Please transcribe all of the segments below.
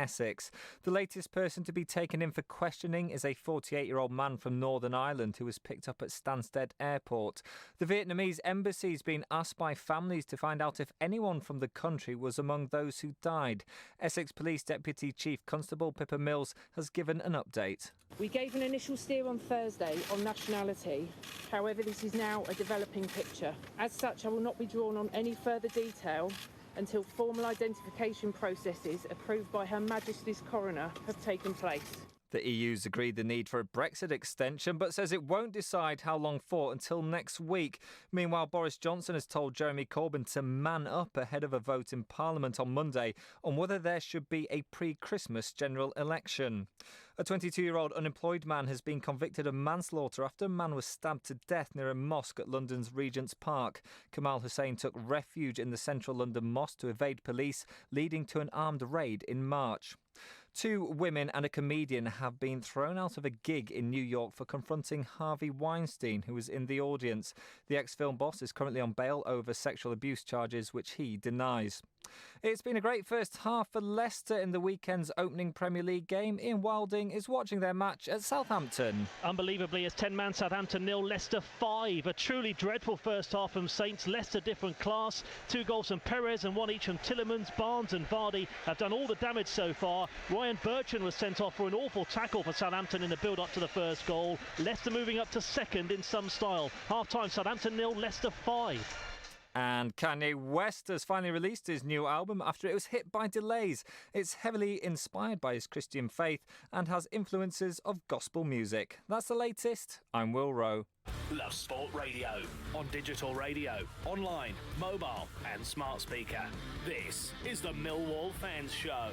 Essex. The latest person to be taken in for questioning is a 48-year-old man from Northern Ireland who was picked up at Stansted Airport. The Vietnamese embassy has been asked by families to find out if anyone from the country was among those who died. Essex Police Deputy Chief Constable Pippa Mills has given an update. We gave an initial steer on Thursday on nationality. However, this is now a developing picture. As such, I will not be drawn on any further detail until formal identification processes approved by Her Majesty's Coroner have taken place. The EU's agreed the need for a Brexit extension, but says it won't decide how long for until next week. Meanwhile, Boris Johnson has told Jeremy Corbyn to man up ahead of a vote in Parliament on Monday on whether there should be a pre-Christmas general election. A 22-year-old unemployed man has been convicted of manslaughter after a man was stabbed to death near a mosque at London's Regent's Park. Kamal Hussein took refuge in the central London mosque to evade police, leading to an armed raid in March. 2 women and a comedian have been thrown out of a gig in New York for confronting Harvey Weinstein, who was in the audience. The ex-film boss is currently on bail over sexual abuse charges, which he denies. It's been a great first half for Leicester in the weekend's opening Premier League game. Ian Wilding is watching their match at Southampton. Unbelievably, it's 10-man Southampton 0, Leicester 5. A truly dreadful first half from Saints. Leicester different class. 2 goals from Perez and 1 each from Tielemans. Barnes and Vardy have done all the damage so far. Ryan Bertrand was sent off for an awful tackle for Southampton in the build-up to the first goal. Leicester moving up to second in some style. Half-time, Southampton 0, Leicester 5. And Kanye West has finally released his new album after it was hit by delays. It's heavily inspired by his Christian faith and has influences of gospel music. That's the latest. I'm Will Rowe. Love Sport Radio. On digital radio, online, mobile and smart speaker. This is the Millwall Fans Show.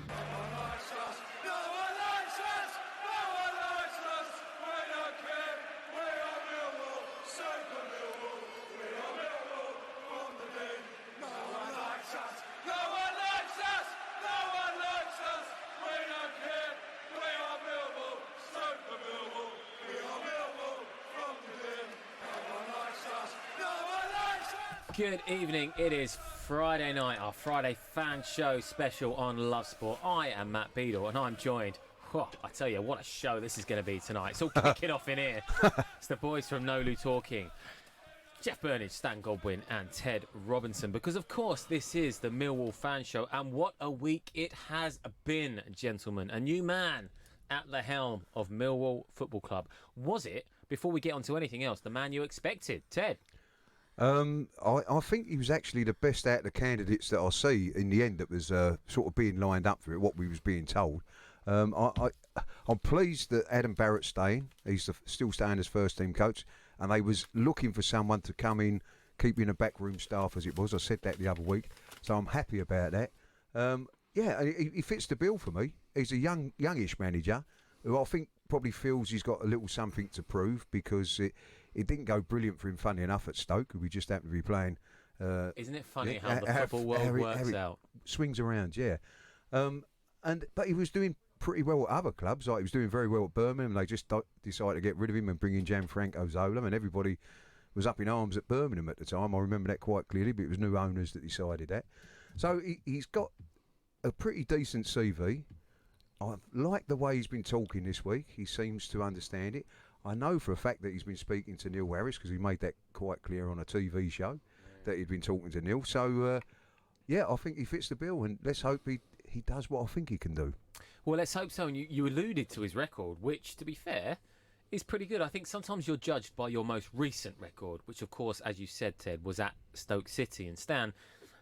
No one likes us! No one likes us! No one likes us! We don't care! We are Millwall! Super Millwall! We are Millwall from the dead! No one likes us! No one likes us! No one likes us! We don't care! We are Millwall! Super Millwall! We are Millwall from the dead! No one likes us! No one likes us! Good evening, it is Friday night, our Friday fan show special on Love Sport. I am Matt Beadle and I'm joined, I tell you what a show this is going to be tonight. It's all kicking off in here. It's the boys from Nolu talking. Jeff Burnage, Stan Godwin and Ted Robinson, because of course this is the Millwall fan show, and what a week it has been, gentlemen. A new man at the helm of Millwall Football Club. Was it, before we get on to anything else, the man you expected? Ted? I think he was actually the best out of the candidates that I see in the end that was sort of being lined up for it, what we was being told. I'm pleased that Adam Barrett's staying. He's still staying as first team coach, and they was looking for someone to come in, keeping the backroom staff as it was. I said that the other week, so I'm happy about that. Yeah, he fits the bill for me. He's a youngish manager who I think probably feels he's got a little something to prove, because it didn't go brilliant for him, funny enough, at Stoke. We just happened to be playing. Isn't it funny how the football world works out? Swings around, yeah. But he was doing pretty well at other clubs. Like, he was doing very well at Birmingham. They just decided to get rid of him and bring in Gianfranco Zola, and everybody was up in arms at Birmingham at the time. I remember that quite clearly, but it was new owners that decided that. So he's got a pretty decent CV. I like the way he's been talking this week. He seems to understand it. I know for a fact that he's been speaking to Neil Harris, because he made that quite clear on a TV show that he'd been talking to Neil. So, I think he fits the bill, and let's hope he does what I think he can do. Well, let's hope so. And you alluded to his record, which, to be fair, is pretty good. I think sometimes you're judged by your most recent record, which, of course, as you said, Ted, was at Stoke City. And Stan,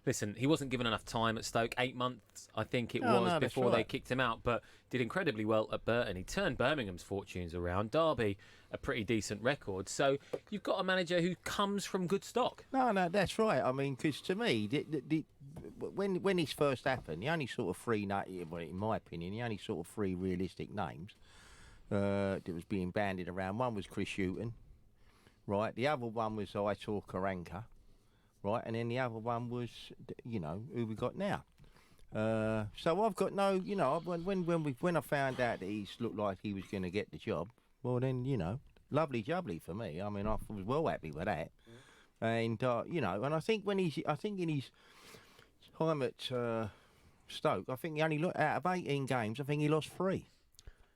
listen, he wasn't given enough time at Stoke. 8 months, I think it was, before they kicked him out, but did incredibly well at Burton. He turned Birmingham's fortunes around. Derby, a pretty decent record. So you've got a manager who comes from good stock. No, that's right. I mean, because to me, when this first happened, the only sort of three, well, in my opinion, the only sort of three realistic names that was being bandied around, one was Chris Hughton, right? The other one was Aitor Karanka, right? And then the other one was, who we got now. So I've got no, when I found out that he's looked like he was going to get the job, well then, lovely jubbly for me. I mean, I was well happy with that. And and I think in his time at Stoke, I think he only out of 18 games, I think he lost 3.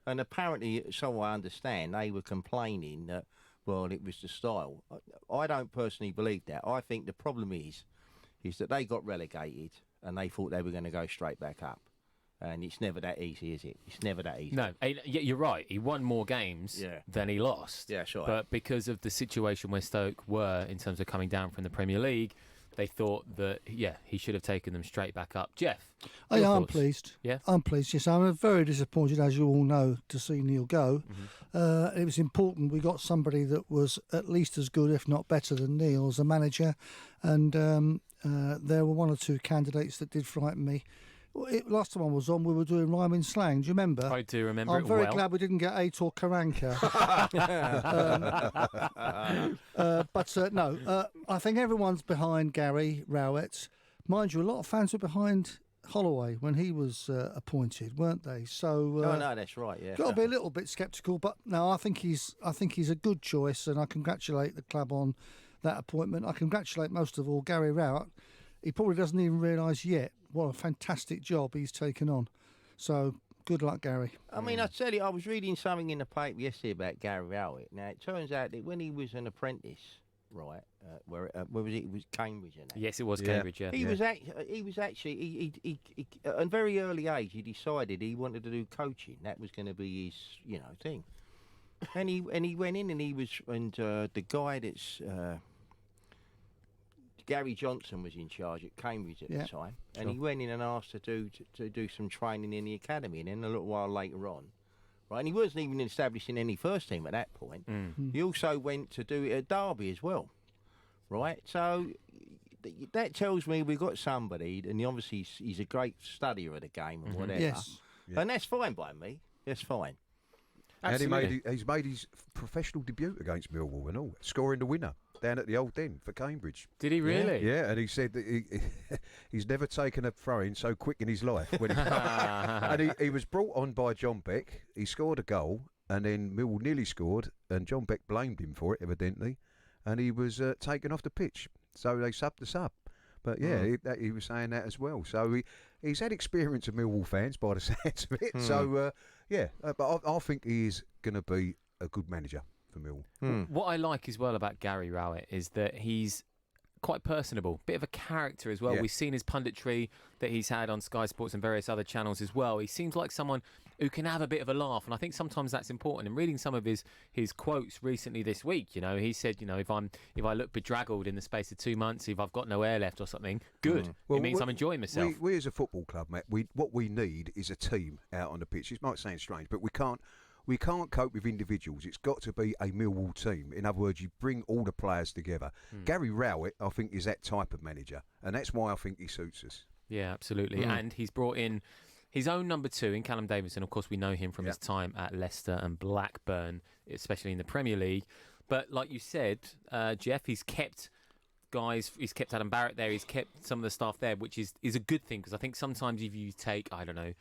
And apparently, so I understand, they were complaining that, well, it was the style. I don't personally believe that. I think the problem is that they got relegated and they thought they were going to go straight back up. And it's never that easy, is it? It's never that easy. No, you're right. He won more games than he lost. Yeah, sure. But because of the situation where Stoke were in terms of coming down from the Premier League, they thought that, he should have taken them straight back up. Jeff? I'm pleased. Yeah? I'm pleased, yes. I'm very disappointed, as you all know, to see Neil go. It was important we got somebody that was at least as good, if not better, than Neil as a manager. And there were 1 or 2 candidates that did frighten me. Last time I was on, we were doing rhyming slang. Do you remember? I do remember I'm it very well. glad we didn't get Aitor Karanka. No, I think everyone's behind Gary Rowett. Mind you, a lot of fans were behind Holloway when he was appointed, weren't they? So no, that's right. Yeah, got to be a little bit sceptical, but no, I think he's a good choice, and I congratulate the club on that appointment. I congratulate most of all Gary Rowett. He probably doesn't even realise yet what a fantastic job he's taken on. So good luck, Gary. I mean, I tell you, I was reading something in the paper yesterday about Gary Rowett. Now, it turns out that when he was an apprentice, right, where was it? It was Cambridge, isn't it? Yes, it was Cambridge, yeah. He was actually, at a very early age, he decided he wanted to do coaching. That was going to be his, thing. And he went in and the guy that's... Gary Johnson was in charge at Cambridge at the time, and he went in and asked to do some training in the academy, and then a little while later on, right, and he wasn't even establishing any first team at that point. He also went to do it at Derby as well, right? So that tells me we've got somebody, and obviously he's a great studier of the game and whatever. Yes. And that's fine by me. That's fine. Absolutely. And he's made his professional debut against Millwall and all, scoring the winner down at the Old Den for Cambridge. Did he really? Yeah, and he said that he's never taken a throw-in so quick in his life. And he was brought on by John Beck. He scored a goal, and then Millwall nearly scored, and John Beck blamed him for it, evidently, and he was taken off the pitch. So they subbed the sub. But yeah, he was saying that as well. So he's had experience of Millwall fans by the sounds of it. So but I think he is going to be a good manager for Millwall. What I like as well about Gary Rowett is that he's quite personable, bit of a character as well. Yeah. We've seen his punditry that he's had on Sky Sports and various other channels as well. He seems like someone who can have a bit of a laugh, and I think sometimes that's important. And reading some of his quotes recently this week, he said, if I look bedraggled in the space of 2 months, if I've got no air left or something, good. It means I'm enjoying myself. We as a football club, Matt, what we need is a team out on the pitch. It might sound strange, but we can't cope with individuals. It's got to be a Millwall team. In other words, you bring all the players together. Gary Rowett, I think, is that type of manager, and that's why I think he suits us. Yeah, absolutely. And he's brought in his own number 2 in Callum Davidson. Of course, we know him from his time at Leicester and Blackburn, especially in the Premier League. But like you said, Jeff, he's kept guys. He's kept Adam Barrett there. He's kept some of the staff there, which is a good thing, because I think sometimes if you take, I don't know,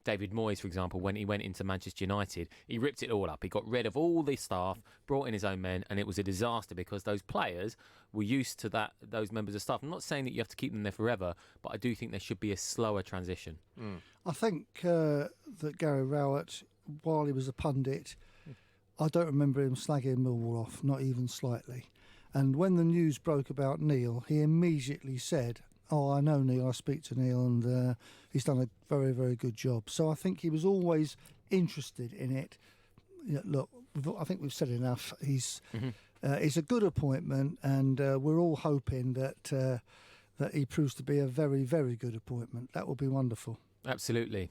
David Moyes, for example, when he went into Manchester United, he ripped it all up. He got rid of all the staff, brought in his own men, and it was a disaster because those players were used to those members of staff. I'm not saying that you have to keep them there forever, but I do think there should be a slower transition. I think that Gary Rowett, while he was a pundit, I don't remember him slagging Millwall off, not even slightly. And when the news broke about Neil, he immediately said, "Oh, I know Neil, I speak to Neil, and he's done a very, very good job." So I think he was always interested in it. Look, I think we've said enough. He's a good appointment, and we're all hoping that he proves to be a very, very good appointment. That will be wonderful. Absolutely.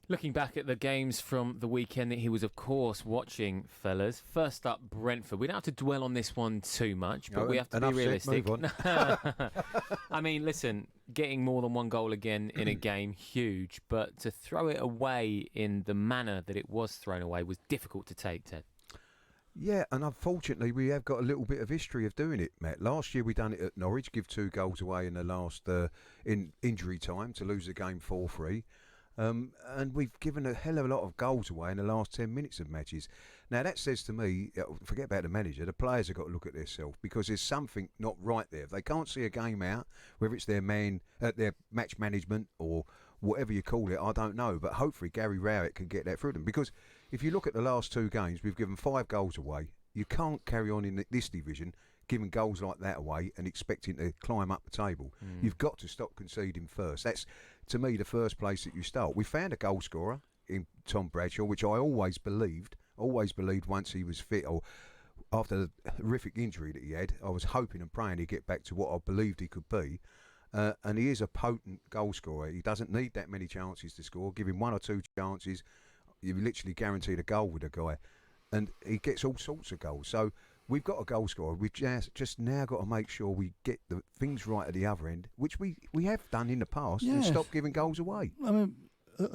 Looking back at the games from the weekend that he was, of course, watching, fellas. First up, Brentford. We don't have to dwell on this one too much, but we have to be realistic. Move on. I mean, listen, getting more than one goal again in a game, huge. But to throw it away in the manner that it was thrown away was difficult to take, Ted. Yeah, and unfortunately, we have got a little bit of history of doing it, Matt. Last year, we done it at Norwich, give 2 goals away in the last in injury time to lose the game 4-3. And we've given a hell of a lot of goals away in the last 10 minutes of matches. Now, that says to me, forget about the manager, the players have got to look at themselves, because there's something not right there. If they can't see a game out, whether it's their match management or whatever you call it, I don't know. But hopefully Gary Rowett can get that through them. Because if you look at the last 2 games, we've given 5 goals away. You can't carry on in this division giving goals like that away and expecting to climb up the table. You've got to stop conceding first. That's, to me, the first place that you start. We found a goal scorer in Tom Bradshaw, which I always believed once he was fit, or after the horrific injury that he had, I was hoping and praying he'd get back to what I believed he could be. And he is a potent goal scorer. He doesn't need that many chances to score. Give him 1 or 2 chances, you're literally guaranteed a goal with a guy. And he gets all sorts of goals. So we've got a goal scorer. We've just now got to make sure we get the things right at the other end, which we have done in the past, and stop giving goals away. I mean,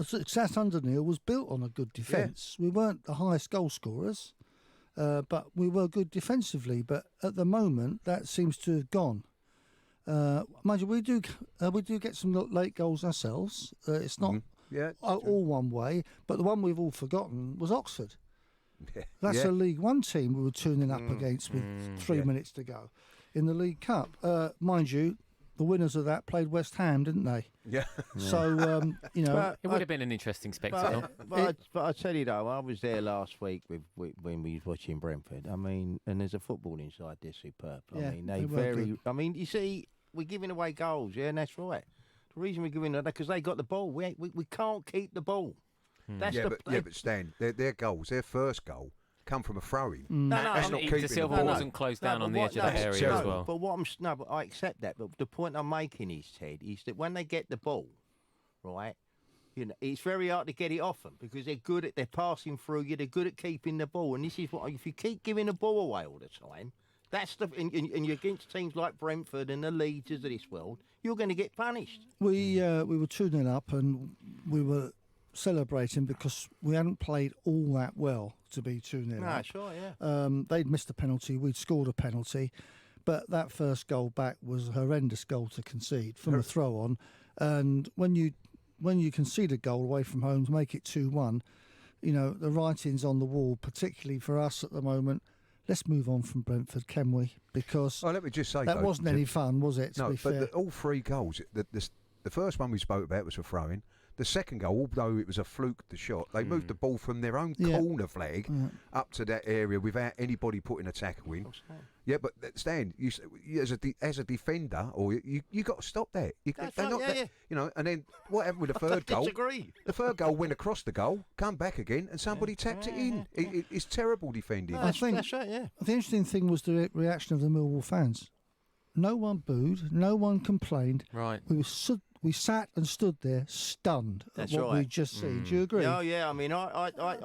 success under Neil was built on a good defence. We weren't the highest goal scorers, but we were good defensively. But at the moment, that seems to have gone. Mind you, we do get some late goals ourselves. It's not all one way, but the one we've all forgotten was Oxford. That's a League One team we were tuning up against with 3 minutes to go in the League Cup. Mind you, the winners of that played West Ham, didn't they? Yeah. So, you know... It would have been an interesting spectacle. But I tell you though, I was there last week when we was watching Brentford. I mean, and there's a football inside there superb. I mean, they very... Good. I mean, you see, we're giving away goals, and that's right. The reason we're giving that because they got the ball. We can't keep the ball. That's but Stan, their goals, their first goal, come from a throw-in. That's not keeping the Silva wasn't closed down on the edge of the area as well. But I accept that. But the point I'm making is, Ted, is that when they get the ball, right, you know, it's very hard to get it off them because they're passing through you. They're good at keeping the ball, and this is what if you keep giving the ball away all the time. That's and you're against teams like Brentford and the Leeds of this world, you're going to get punished. We were 2-0 up and we were celebrating because we hadn't played all that well to be 2-0 up. Sure, yeah. They'd missed a penalty, we'd scored a penalty, but that first goal back was a horrendous goal to concede from a throw-on. And when you concede a goal away from home to make it 2-1, you know, the writing's on the wall, particularly for us at the moment. Let's move on from Brentford, can we? Because let me just say that wasn't any fun, was it? No, but all 3 goals, the first one we spoke about was a throw-in. The second goal, although it was a fluke, the shot, they moved the ball from their own corner flag up to that area without anybody putting a tackle in. Yeah, but Stan, you as a defender, or you got to stop that. You know, and then what happened with the third goal? Disagree. The third goal went across the goal, come back again, and somebody tapped it in. It's terrible defending. I think that's right. Yeah. The interesting thing was the reaction of the Millwall fans. No one booed, no one complained. Right. We sat and stood there stunned at what we'd just seen. Do you agree? Oh, yeah. I mean,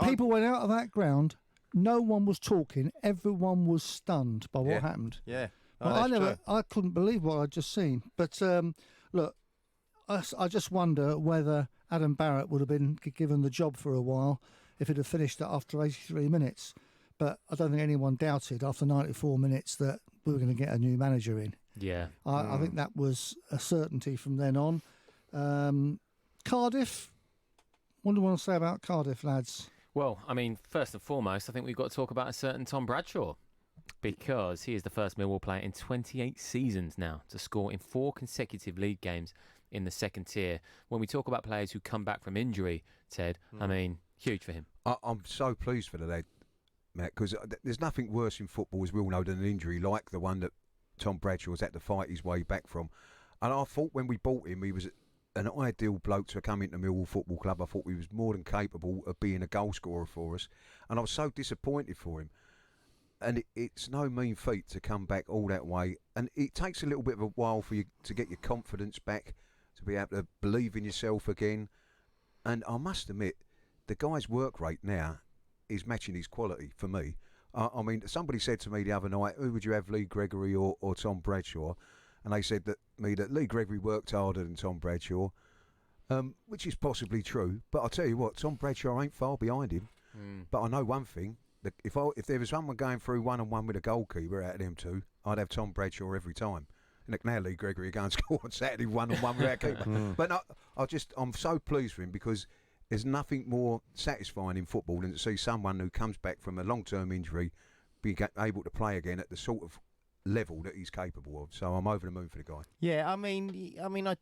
people went out of that ground. No one was talking. Everyone was stunned by what happened. Yeah. I couldn't believe what I'd just seen. But look, I just wonder whether Adam Barrett would have been given the job for a while if it had finished after 83 minutes. But I don't think anyone doubted after 94 minutes that we were going to get a new manager in. Yeah. I think that was a certainty from then on. Cardiff, what do you want to say about Cardiff, lads? Well, I mean, first and foremost, I think we've got to talk about a certain Tom Bradshaw because he is the first Millwall player in 28 seasons now to score in 4 consecutive league games in the second tier. When we talk about players who come back from injury, Ted, I mean, huge for him. I'm so pleased for the lad, Matt, because there's nothing worse in football, as we all know, than an injury like the one that Tom Bradshaw's had to fight his way back from. And I thought when we bought him, he was an ideal bloke to come into Millwall Football Club. I thought he was more than capable of being a goal scorer for us. And I was so disappointed for him. And it's no mean feat to come back all that way. And it takes a little bit of a while for you to get your confidence back, to be able to believe in yourself again. And I must admit, the guy's work rate now is matching his quality for me. I mean, somebody said to me the other night, who would you have, Lee Gregory or Tom Bradshaw? And they said that Lee Gregory worked harder than Tom Bradshaw, which is possibly true. But I'll tell you what, Tom Bradshaw ain't far behind him. But I know one thing, that if there was someone going through 1-on-1 with a goalkeeper out of them two, I'd have Tom Bradshaw every time. And now Lee Gregory go and score on Saturday 1-on-1 with our keeper. But no, I'm so pleased for him because there's nothing more satisfying in football than to see someone who comes back from a long-term injury be able to play again at the sort of level that he's capable of. So I'm over the moon for the guy. Yeah,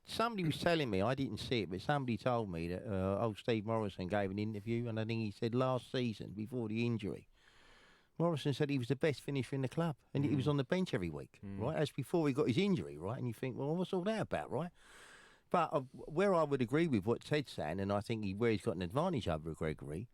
somebody was telling me, I didn't see it, but somebody told me that old Steve Morrison gave an interview, and I think he said last season, before the injury, Morrison said he was the best finisher in the club, and he was on the bench every week, right? That's before he got his injury, right? And you think, well, what's all that about, right? But where I would agree with what Ted's saying, and I think where he's got an advantage over Gregory,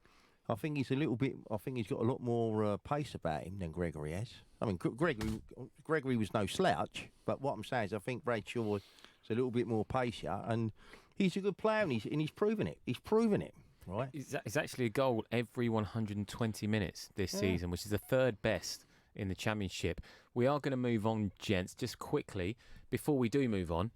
I think he's got a lot more pace about him than Gregory has. I mean, Gregory was no slouch, but what I'm saying is I think Bradshaw is a little bit more pacier, and he's a good player, and he's proven it. He's proven it, right? It's actually a goal every 120 minutes this season, which is the third best in the Championship. We are going to move on, gents, just quickly. Before we do move on,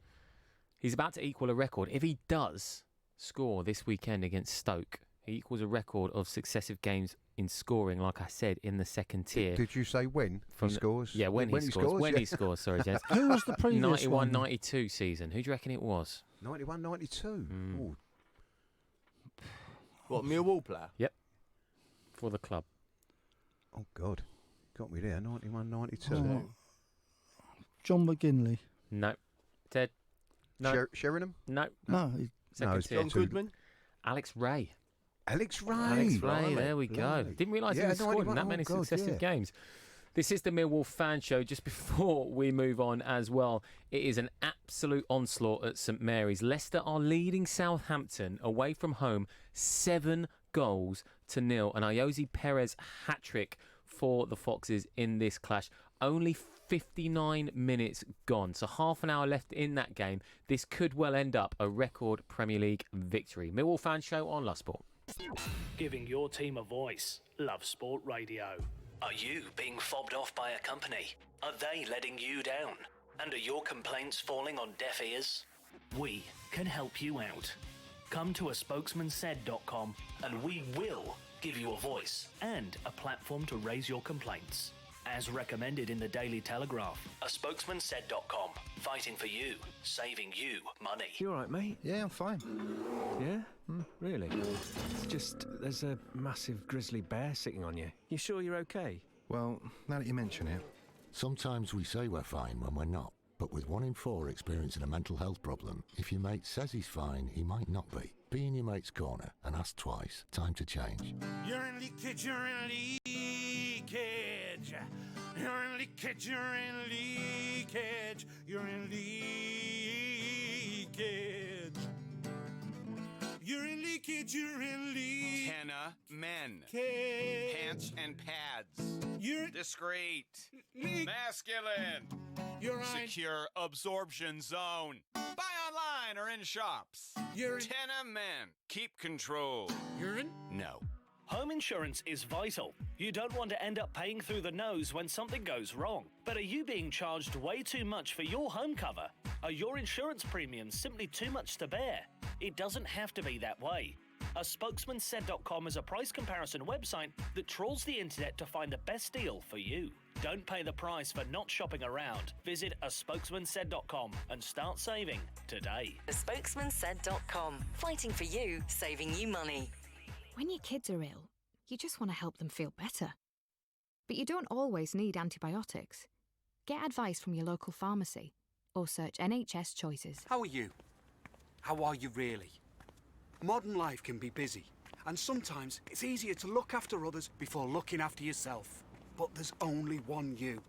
he's about to equal a record. If he does score this weekend against Stoke, he equals a record of successive games in scoring, like I said, in the second tier. Did you say when he scores? Yeah, when he scores. When he scores, sorry, gents. Who was the previous 91-92 season. Who do you reckon it was? 91-92. Ooh. What, Millwall player? Yep. For the club. Oh, God. Got me there, 91-92. John McGinley. No. Ted? No. Sheringham? No. No. Second it's tier. John Goodman? Alex Ray. Alex Ray. Alex Ray, Blimey, there we go. blimey. Didn't realise he was scoring that many successive games. This is the Millwall Fan Show. Just before we move on as well, it is an absolute onslaught at St Mary's. Leicester are leading Southampton away from home 7-0. An Ayoze Perez hat-trick for the Foxes in this clash. Only 59 minutes gone, so half an hour left in that game. This could well end up a record Premier League victory. Millwall Fan Show on Love Sport. Giving your team a voice. Love Sport Radio. Are you being fobbed off by a company? Are they letting you down? And are your complaints falling on deaf ears? We can help you out. Come to aspokesmansaid.com and we will give you a voice and a platform to raise your complaints. As recommended in the Daily Telegraph, aspokesmansaid.com. Fighting for you, saving you money. You all right, mate? Yeah, I'm fine. Yeah? Really? It's just, there's a massive grizzly bear sitting on you. You sure you're okay? Well, now that you mention it. Sometimes we say we're fine when we're not. But with 1 in 4 experiencing a mental health problem, if your mate says he's fine, he might not be. Be in your mate's corner and ask twice. Time to change. You're in leakage, you're in leakage. You're in leakage, you're in leakage. You're in leakage. You're in leakage, you're in leakage. Kenna men. Pants and pads. You're discreet. Masculine. You're right. Secure absorption zone. Buy online or in shops. You're in. Tenna men. Keep control. Urine? No. Home insurance is vital. You don't want to end up paying through the nose when something goes wrong. But are you being charged way too much for your home cover? Are your insurance premiums simply too much to bear? It doesn't have to be that way. aspokesmansaid.com is a price comparison website that trawls the internet to find the best deal for you. Don't pay the price for not shopping around. Visit aspokesmansaid.com and start saving today. aspokesmansaid.com. Fighting for you, saving you money. When your kids are ill, you just want to help them feel better. But you don't always need antibiotics. Get advice from your local pharmacy or search NHS Choices. How are you? How are you really? Modern life can be busy, and sometimes it's easier to look after others before looking after yourself. But there's only one you.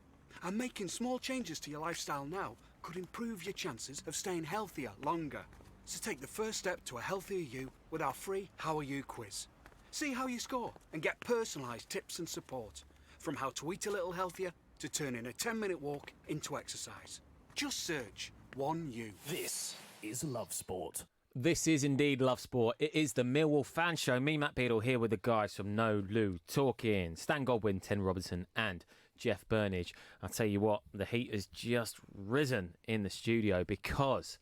And making small changes to your lifestyle now could improve your chances of staying healthier longer. So take the first step to a healthier you with our free How Are You quiz. See how you score and get personalised tips and support. From how to eat a little healthier to turning a 10-minute walk into exercise. Just search One You. This is Love Sport. This is indeed Love Sport. It is the Millwall Fan Show. Me, Matt Beadle, here with the guys from No Lou, Talkin, Stan Godwin, Ten Robertson and Jeff Burnage. I'll tell you what, the heat has just risen in the studio because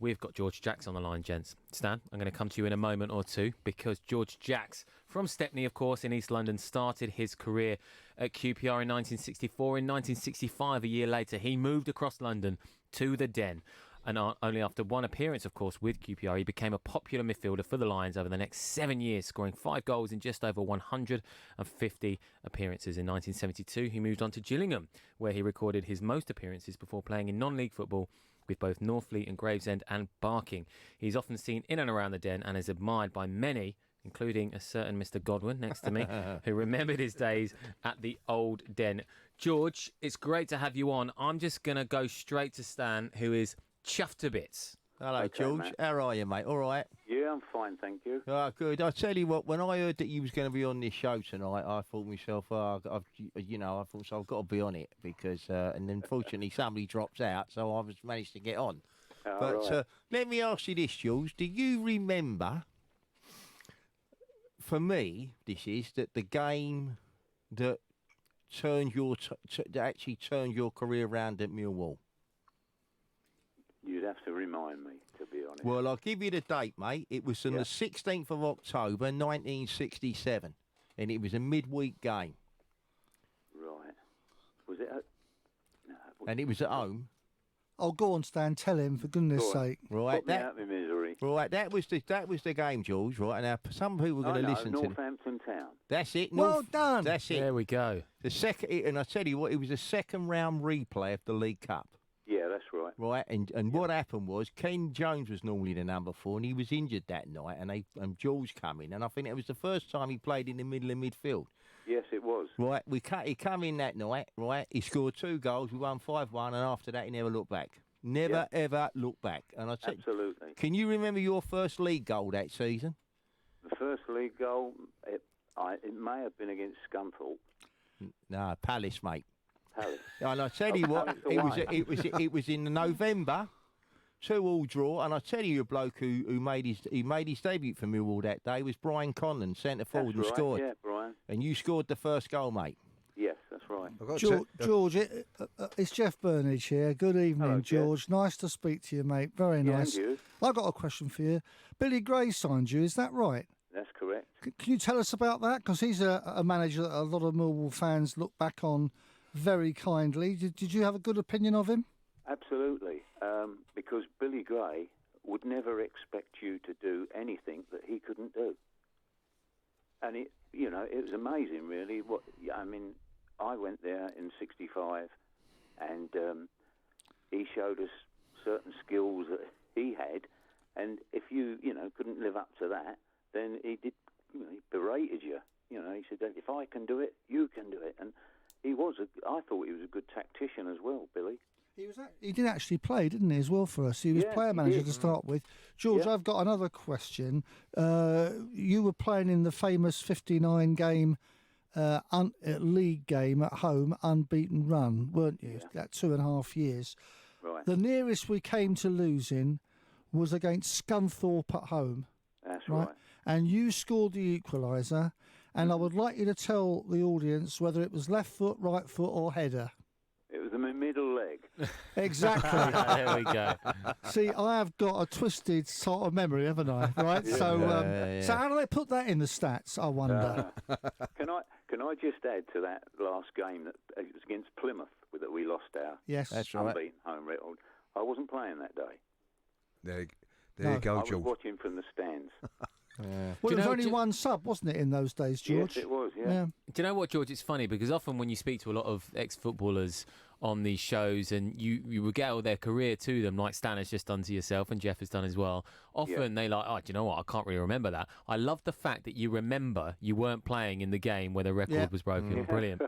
we've got George Jacks on the line, gents. Stan, I'm going to come to you in a moment or two because George Jacks, from Stepney, of course, in East London, started his career at QPR in 1964. In 1965, a year later, he moved across London to the Den. And only after one appearance, of course, with QPR, he became a popular midfielder for the Lions over the next 7 years, scoring 5 goals in just over 150 appearances. In 1972, he moved on to Gillingham, where he recorded his most appearances before playing in non-league football with both Northfleet and Gravesend and Barking. He's often seen in and around the Den and is admired by many, including a certain Mr. Godwin next to me, who remembered his days at the old Den. George, it's great to have you on. I'm just going to go straight to Stan, who is chuffed to bits. Hello, Okay, George. Matt. How are you, mate? All right? Yeah, I'm fine, thank you. Good. I tell you what, when I heard that you was going to be on this show tonight, I thought myself, I thought so I've got to be on it because, and then fortunately somebody drops out, so I've managed to get on. Right. Let me ask you this, Jules. Do you remember? For me, this is that the game that turned that actually turned your career around at Millwall. You'd have to remind me, to be honest. Well, I'll give you the date, mate. It was on the 16th of October, 1967, and it was a midweek game. Right. Was it at... No, And it was at home. Oh, go on, Stan. Tell him, for goodness' sake. Right, Put me out of my misery. Right, that was the game, George. Right, now some people are going to listen to. Northampton Town. That's it. Well done. That's it. There we go. The second, and I tell you what, it was a second round replay of the League Cup. Yeah, that's right. Right, and what happened was Ken Jones was normally the number 4, and he was injured that night, and George come in, and I think it was the first time he played in the middle of midfield. Yes, it was. Right, he come in that night. Right, he scored 2 goals. We won 5-1, and after that, he never looked back. Never ever looked back. And I said, absolutely. Can you remember your first league goal that season? The first league goal, it may have been against Scunthorpe. No, Palace, mate. Palace. And I tell you what, it was in November, 2-2 draw. And I tell you, a bloke who made his debut for Millwall that day was Brian Conlon, centre forward, and scored. Yeah, Brian. And you scored the first goal, mate. Yes, that's right. George, it's Jeff Burnage here. Good evening, Hello, George. Nice to speak to you, mate. Very nice. And you. I've got a question for you. Billy Gray signed you, is that right? That's correct. Can you tell us about that? Because he's a manager that a lot of Millwall fans look back on very kindly. Did you have a good opinion of him? Absolutely. Because Billy Gray would never expect you to do anything that he couldn't do. And it was amazing, really. I went there in '65, and he showed us certain skills that he had, and if you couldn't live up to that, then he did. He berated you. He said, "If I can do it, you can do it." And I thought he was a good tactician as well, Billy. He did actually play, didn't he, as well for us? He was player manager to start with. George, I've got another question. You were playing in the famous 59 game league game at home, unbeaten run, weren't you? That 2.5 years. Right. The nearest we came to losing was against Scunthorpe at home. That's right. And you scored the equaliser. And I would like you to tell the audience whether it was left foot, right foot, or header. It was my middle leg. Exactly. There we go. See, I have got a twisted sort of memory, haven't I? Right. So how do they put that in the stats? I wonder. Can I just add to that last game that it was against Plymouth that we lost our unbeaten home record? I wasn't playing that day. There you go, I was George. watching from the stands. Well, it was only one sub, wasn't it, in those days, George? Yes, it was, yeah. Do you know what, George? It's funny because often when you speak to a lot of ex-footballers on these shows and you regale their career to them, like Stan has just done to yourself and Jeff has done as well, often they like, oh, do you know what? I can't really remember that. I love the fact that you remember you weren't playing in the game where the record was broken. Brilliant.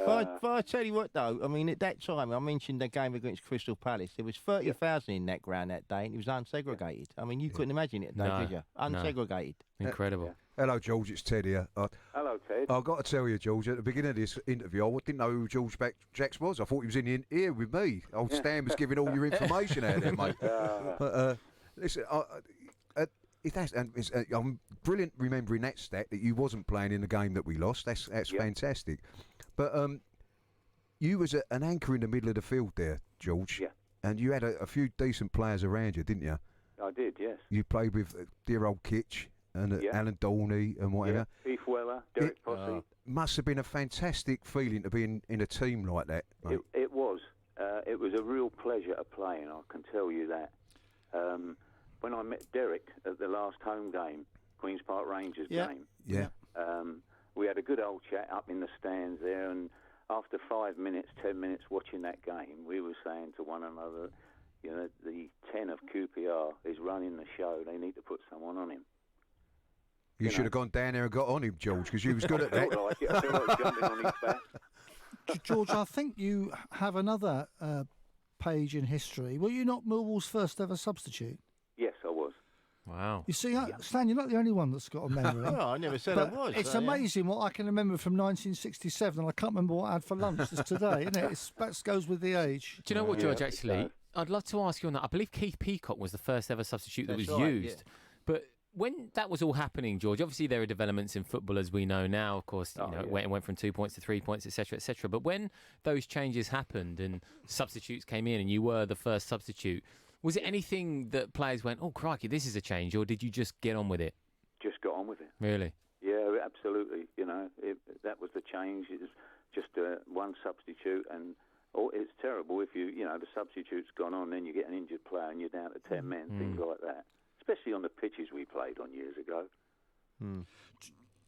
But I tell you what, though, I mean, at that time, I mentioned the game against Crystal Palace. There was 30,000 in that ground that day, and it was unsegregated. I mean, you couldn't imagine it, though, could you? Unsegregated. Incredible. Hello, George. It's Ted here. Hello, Ted. I've got to tell you, George, at the beginning of this interview, I didn't know who George Jacks was. I thought he was in here with me. Old Stan was giving all your information out there, mate. But listen, I'm brilliant remembering that stat that you wasn't playing in the game that we lost. That's fantastic. But you was an anchor in the middle of the field there, George. Yeah. And you had a few decent players around you, didn't you? I did, yes. You played with dear old Kitch and Alan Dorney and whatever. Yeah. Keith Weller, Derek Posse. Must have been a fantastic feeling to be in a team like that, mate. It was. it was a real pleasure to play, and I can tell you that. When I met Derek at the last home game, Queen's Park Rangers game, we had a good old chat up in the stands there, and after 5 minutes, 10 minutes watching that game, we were saying to one another, you know, the 10 of QPR is running the show. They need to put someone on him. You should have gone down there and got on him, George, because you was good at that. I feel like jumping on his back. George, I think you have another page in history. Were you not Millwall's first ever substitute? Yes, I was. Wow. You see, Stan, you're not the only one that's got a memory. No, I never said But I was. It's so, yeah. amazing what I can remember from 1967, and I can't remember what I had for lunch this today, isn't it? That goes with the age. Do you know what, George, actually? I'd love to ask you on that. I believe Keith Peacock was the first ever substitute that was used. But when that was all happening, George, obviously there are developments in football as we know now. Of course, it went from 2 points to 3 points, etc., etc. But when those changes happened and substitutes came in and you were the first substitute, was it anything that players went, oh, crikey, this is a change, or did you just get on with it? Just got on with it. Really? Yeah, absolutely. You know, that was the change. It was just one substitute, and it's terrible if the substitute's gone on, then you get an injured player and you're down to 10 men, things like that. Especially on the pitches we played on years ago.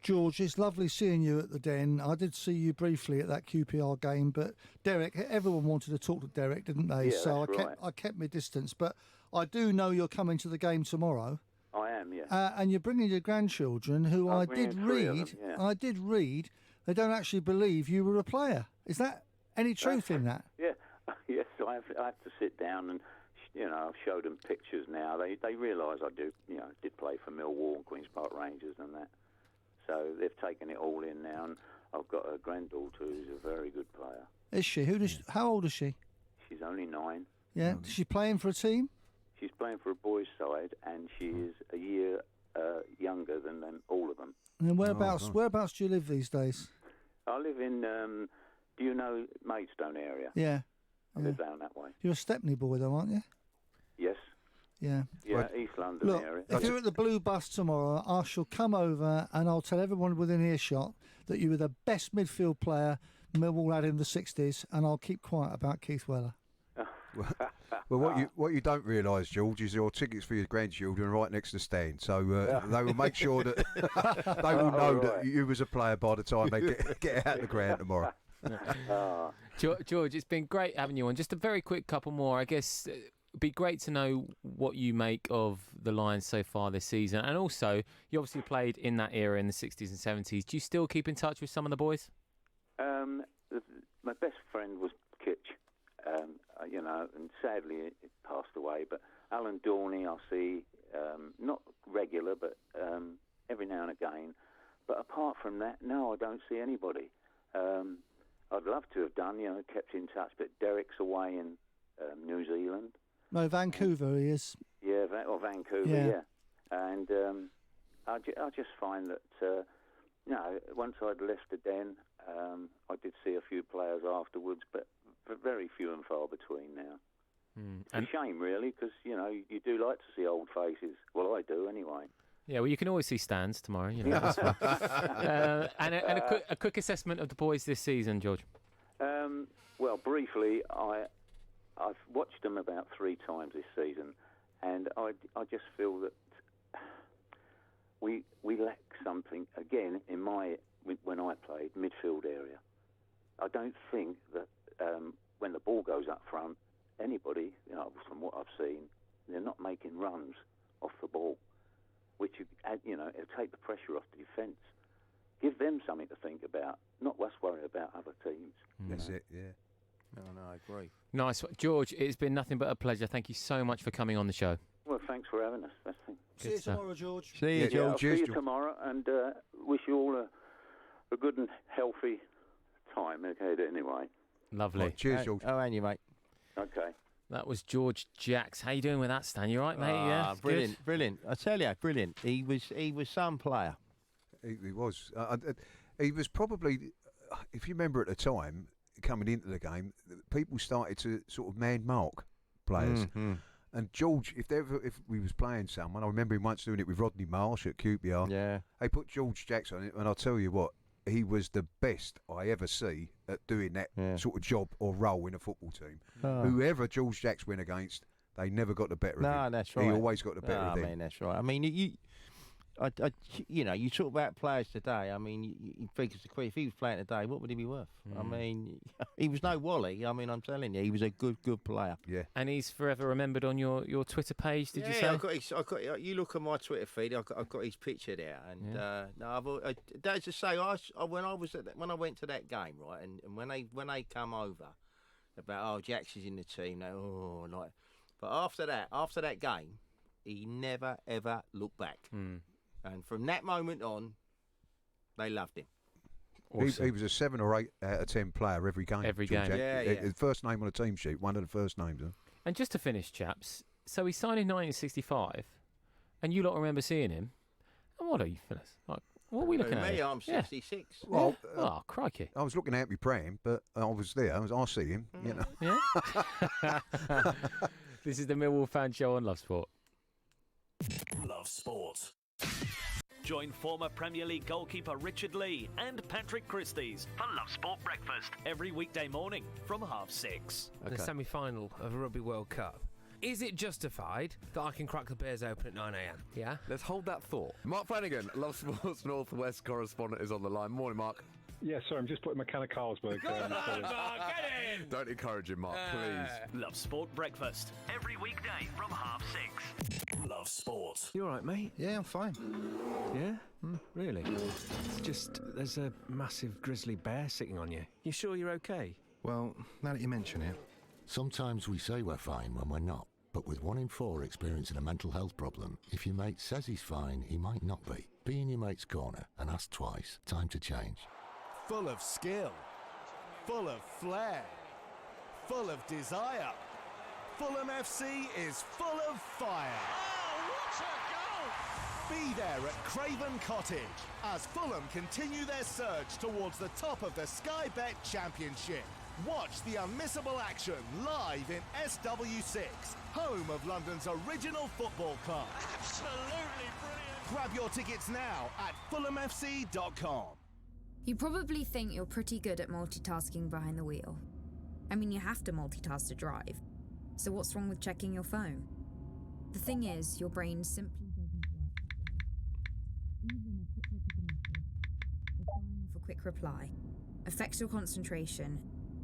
George, it's lovely seeing you at the Den. I did see you briefly at that QPR game, but Derek, everyone wanted to talk to Derek, didn't they? Yeah, so that's I kept my distance. But I do know you're coming to the game tomorrow. I am, yeah. And you're bringing your grandchildren, who I did read. I did read. They don't actually believe you were a player. Is that any truth in that? Yeah, yes. I have to sit down and. I've showed them pictures now. They realise I did play for Millwall and Queen's Park Rangers and that. So they've taken it all in now, and I've got a granddaughter who's a very good player. Is she? How old is she? She's only 9. Yeah. Is she playing for a team? She's playing for a boys' side, and she is a year younger than them, all of them. And whereabouts do you live these days? I live in, do you know Maidstone area? Yeah. I live down that way. You're a Stepney boy, though, aren't you? Yes. Yeah. Yeah, East London Look, area. if you're at the Blue Bus tomorrow, I shall come over and I'll tell everyone within earshot that you were the best midfield player Millwall had in the 60s, and I'll keep quiet about Keith Weller. Well, what you don't realise, George, is your tickets for your grandchildren are right next to Stan, so they will make sure that they will know that you was a player by the time they get out of the ground tomorrow. George, it's been great having you on. Just a very quick couple more. I guess it'd be great to know what you make of the Lions so far this season. And also, you obviously played in that era in the 60s and 70s. Do you still keep in touch with some of the boys? My best friend was Kitch, and sadly it passed away. But Alan Dorney I see, not regular, but every now and again. But apart from that, no, I don't see anybody. I'd love to have done, kept in touch, but Derek's away in New Zealand. No, Vancouver he is. Yeah, Vancouver, yeah. And I just find that, once I'd left the Den, I did see a few players afterwards, but very few and far between now. It's a shame, really, because, you do like to see old faces. Well, I do anyway. Yeah, well, you can always see Stans tomorrow. That's fine. And a quick assessment of the boys this season, George. Well, briefly, I've watched them about 3 times this season, and I just feel that we lack something again when I played midfield area. I don't think that when the ball goes up front, anybody, from what I've seen, they're not making runs off the ball, which it'll take the pressure off the defence. Give them something to think about, not us worry about other teams. That's it, yeah. No, I agree. Nice. George, it's been nothing but a pleasure. Thank you so much for coming on the show. Well, thanks for having us. See you tomorrow, George. See you, George. I'll see you tomorrow, and wish you all a good and healthy time ahead anyway. Lovely. Right, cheers, George. Oh, and you, mate. Okay. That was George Jacks. How you doing with that, Stan? You all right, mate? Yeah, brilliant, brilliant. I tell you, brilliant. He was some player. He was. He was probably, if you remember at the time, coming into the game, people started to sort of man-mark players. And George, if we was playing someone, I remember him once doing it with Rodney Marsh at QPR. Yeah. They put George Jacks on it, and I'll tell you what, he was the best I ever see at doing that sort of job or role in a football team. Oh. Whoever George Jacks went against, they never got the better of him. No, that's right. He always got the better of him. I mean, that's right. I mean, you talk about players today. I mean, you think if he was playing today, what would he be worth? I mean, he was no Wally. I mean, I'm telling you, he was a good player. Yeah. And he's forever remembered on your Twitter page. Did you say? I got. You look at my Twitter feed. I've got his picture there, and that's to say, when I went to that game, right, and when they come over about Jacks is in the team, but after that game, he never ever looked back. And from that moment on, they loved him. He was a 7 or 8 out of 10 player every game. Every game. His first name on the team sheet, one of the first names. And just to finish, chaps, so he signed in 1965, and you lot remember seeing him. And what are you fellas? Like, what are we looking at? Me, I'm 66. Well, oh, crikey. I was looking out my pram, but I was there. I see him, you know. Yeah. This is the Millwall Fan Show on Love Sport. Love Sport. Join former Premier League goalkeeper Richard Lee and Patrick Christys for Love Sport Breakfast every weekday morning from 6:30. The semi-final of a Rugby World Cup. Is it justified that I can crack the beers open at 9 a.m? Yeah? Let's hold that thought. Mark Flanagan, Love Sports North West correspondent, is on the line. Morning, Mark. Yeah, sorry, I'm just putting my can of Carlsberg down. Get in! Don't encourage him, Mark, please. Love Sport Breakfast every weekday from 6:30. Love Sport. You all right, mate? Yeah, I'm fine. Yeah? Really? It's just, there's a massive grizzly bear sitting on you. You sure you're okay? Well, now that you mention it. Sometimes we say we're fine when we're not. But with 1 in 4 experiencing a mental health problem, if your mate says he's fine, he might not be. Be in your mate's corner and ask twice. Time to change. Full of skill, full of flair, full of desire. Fulham FC is full of fire. Oh, what a goal! Be there at Craven Cottage as Fulham continue their surge towards the top of the Sky Bet Championship. Watch the unmissable action live in SW6, home of London's original football club. Absolutely brilliant. Grab your tickets now at fulhamfc.com. You probably think you're pretty good at multitasking behind the wheel. I mean, you have to multitask to drive. So what's wrong with checking your phone? The thing is, your brain simply doesn't work. Even a quick look at a message, or firing off a quick reply, affects your concentration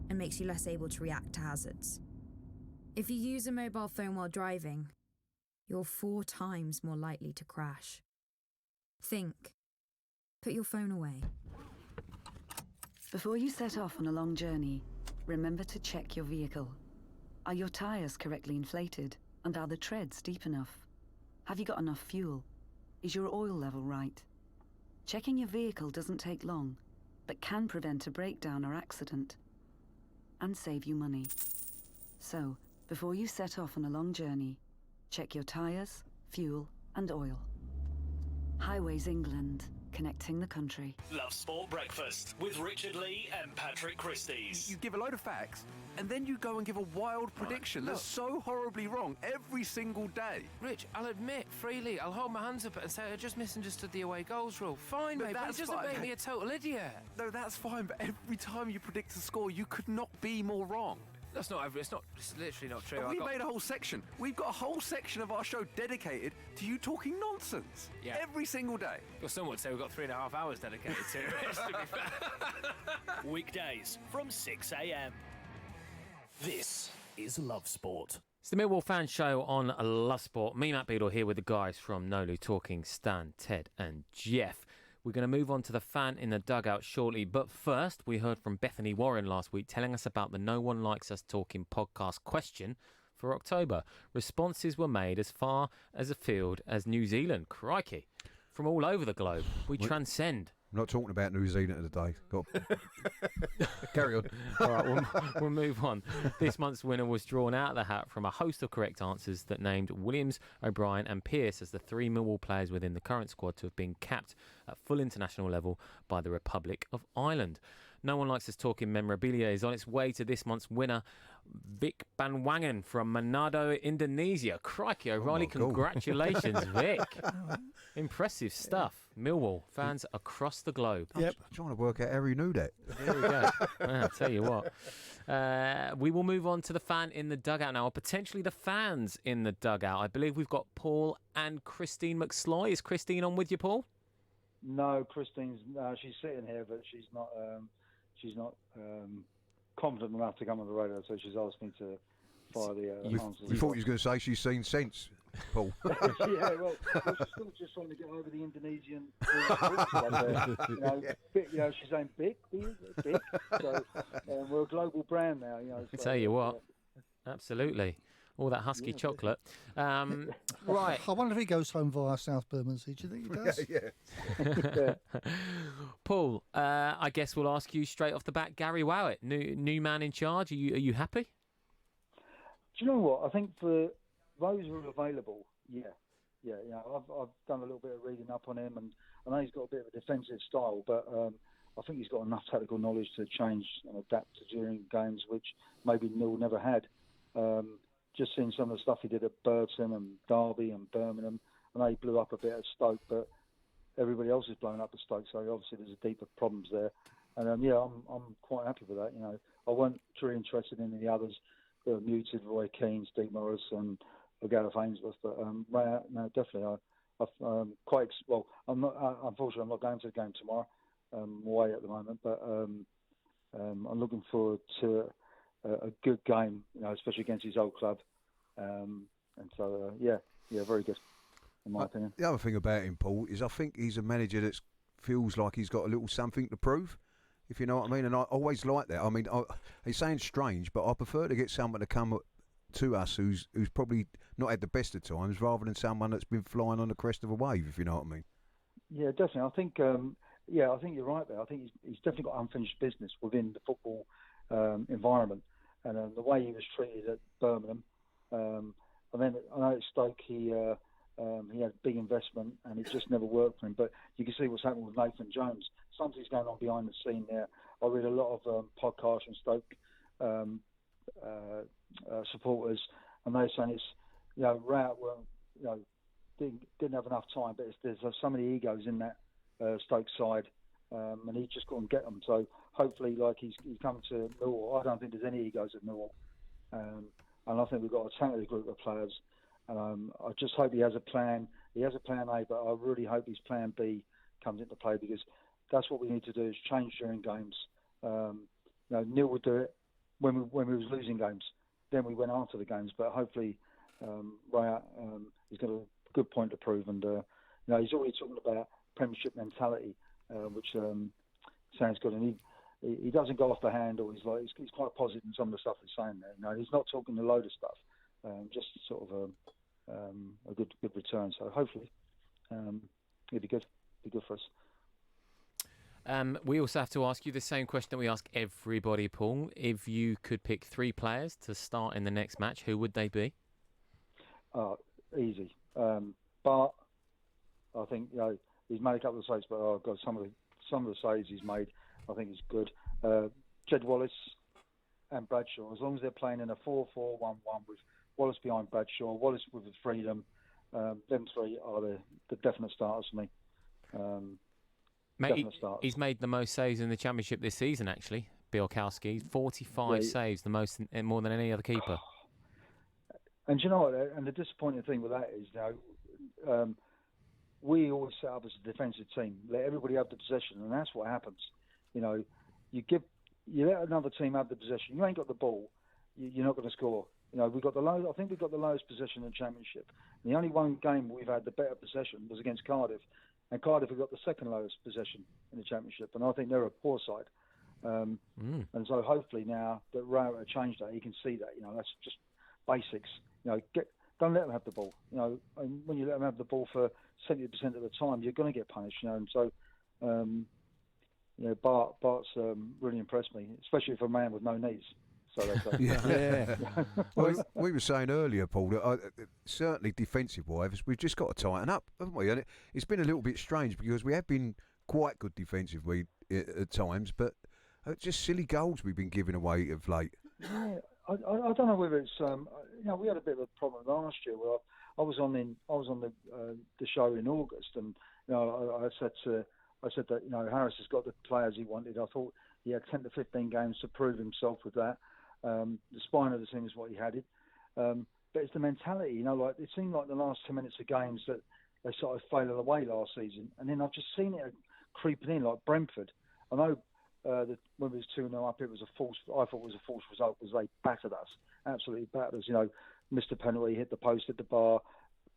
and makes you less able to react to hazards. If you use a mobile phone while driving, you're 4 times more likely to crash. Think. Put your phone away. Before you set off on a long journey, remember to check your vehicle. Are your tyres correctly inflated? And are the treads deep enough? Have you got enough fuel? Is your oil level right? Checking your vehicle doesn't take long, but can prevent a breakdown or accident. And save you money. So, before you set off on a long journey, check your tyres, fuel, and oil. Highways England, connecting the country. Love Sport Breakfast with Richard Lee and Patrick Christys. You give a load of facts, and then you go and give a wild prediction that's so horribly wrong every single day. Rich, I'll admit freely, I'll hold my hands up and say I just misunderstood the away goals rule. Fine, But mate, but it that's doesn't fine. make me a total idiot. No, that's fine, but every time you predict a score, you could not be more wrong. It's literally not true. And we made a whole section. We've got a whole section of our show dedicated to you talking nonsense. Yeah. Every single day. Well, some would say we've got 3.5 hours dedicated to it, to be fair. Weekdays from 6 a.m. This is Love Sport. It's the Millwall Fan Show on Love Sport. Me, Matt Beadle, here with the guys from Nolu talking Stan, Ted and Jeff. We're going to move on to the fan in the dugout shortly, but first we heard from Bethany Warren last week telling us about the No One Likes Us Talking podcast question for October. Responses were made as far as afield as New Zealand. Crikey. From all over the globe. We transcend. I'm not talking about New Zealand today. Carry on. All right, we'll move on. This month's winner was drawn out of the hat from a host of correct answers that named Williams, O'Brien and Pearce as the 3 Millwall players within the current squad to have been capped at full international level by the Republic of Ireland. No One Likes Us Talking memorabilia is on its way to this month's winner, Vic Banwangan from Manado, Indonesia. Crikey, O'Reilly, congratulations, Vic. Impressive stuff. Millwall fans across the globe. I'm trying to work out how he knew that. There we go. Well, I'll tell you what. We will move on to the fan in the dugout now, or potentially the fans in the dugout. I believe we've got Paul and Christine McSloy. Is Christine on with you, Paul? No, Christine's she's sitting here, but she's not confident enough to come on the radio, so she's asked me to fire the answers. You thought you was going to say she's seen sense, Paul. Yeah, well, she's still just trying to get over the Indonesian. She's saying big. So we're a global brand now. I tell you what, absolutely. All that husky chocolate. Right. I wonder if he goes home via South Bermondsey. Do you think he does? Yeah. Paul, I guess we'll ask you straight off the bat. Gary Wowett, new man in charge. Are you happy? Do you know what? I think for those who are available, yeah. I've done a little bit of reading up on him, and I know he's got a bit of a defensive style, but I think he's got enough tactical knowledge to change and adapt to during games, which maybe Neil never had. Just seeing some of the stuff he did at Burton and Derby and Birmingham. I know he blew up a bit at Stoke, but everybody else is blowing up at Stoke, so obviously there's deeper problems there. And I'm quite happy with that. I weren't truly interested in the others that were muted: Roy Keane, Steve Morris, and Gareth Ainsworth. But no, definitely, I'm quite well. I'm not. Unfortunately, I'm not going to the game tomorrow. I'm away at the moment, but I'm looking forward to a good game, especially against his old club. And so, very good, in my opinion. The other thing about him, Paul, is I think he's a manager that feels like he's got a little something to prove, if you know what I mean. And I always like that. I mean, it sounds strange, but I prefer to get someone to come to us who's probably not had the best of times, rather than someone that's been flying on the crest of a wave, if you know what I mean. Yeah, definitely. I think, I think you're right there. I think he's definitely got unfinished business within the football environment, and the way he was treated at Birmingham. And then I know at Stoke he had big investment and it just never worked for him. But you can see what's happening with Nathan Jones. Something's going on behind the scene there. I read a lot of podcasts from Stoke supporters, and they're saying it's Rout didn't have enough time, but there's so many egos in that Stoke side, and he just couldn't get them. So hopefully, he's come to Millwall. I don't think there's any egos at Millwall. And I think we've got a talented group of players. I just hope he has a plan. He has a plan A, but I really hope his plan B comes into play, because that's what we need to do, is change during games. Neil would do it when we was losing games. Then we went after the games. But hopefully, Raya has got a good point to prove. And he's already talking about Premiership mentality, which sounds good. And he doesn't go off the handle. He's quite positive in some of the stuff he's saying there. He's not talking a load of stuff. Just sort of a good return. So hopefully, it'll be good. Be good for us. We also have to ask you the same question that we ask everybody, Paul. If you could pick 3 players to start in the next match, who would they be? Easy. But I think he's made a couple of saves, but some of the saves he's made, I think is good. Jed Wallace and Bradshaw, as long as they're playing in a 4-4-1-1 with Wallace behind Bradshaw, Wallace with the freedom, them 3 are the definite starters for me. Mate, he's made the most saves in the Championship this season, actually. Bielkowski, 45 saves, the most, more than any other keeper. And you know what? And the disappointing thing with that is, we always set up as a defensive team, let everybody have the possession, and that's what happens. You let another team have the possession. You ain't got the ball, you're not going to score. We've got I think we've got the lowest possession in the Championship. And the only one game we've had the better possession was against Cardiff, and Cardiff have got the second lowest possession in the Championship, and I think they're a poor side. And so hopefully now that Rowett changed that, he can see that. That's just basics. Don't let them have the ball. And when you let them have the ball for 70% of the time, you're going to get punished. And so, Bart's really impressed me, especially for a man with no knees. So yeah. Well, we were saying earlier, Paul, that certainly defensive-wise, we've just got to tighten up, haven't we? And it's been a little bit strange because we have been quite good defensively at times, but Just silly goals we've been giving away of late. Yeah, I don't know whether it's we had a bit of a problem last year where I was on the show in August, and I said that Harris has got the players he wanted. I thought he had 10 to 15 games to prove himself with that. The spine of the team is what he had it, but it's the mentality. It seemed like the last 10 minutes of games that they sort of failed away last season, and then I've just seen it creeping in like Brentford. I know. When it was 2-0 up, it was a false. I thought it was a false result because they battered us, absolutely battered us. Missed a penalty, hit the post, hit the bar.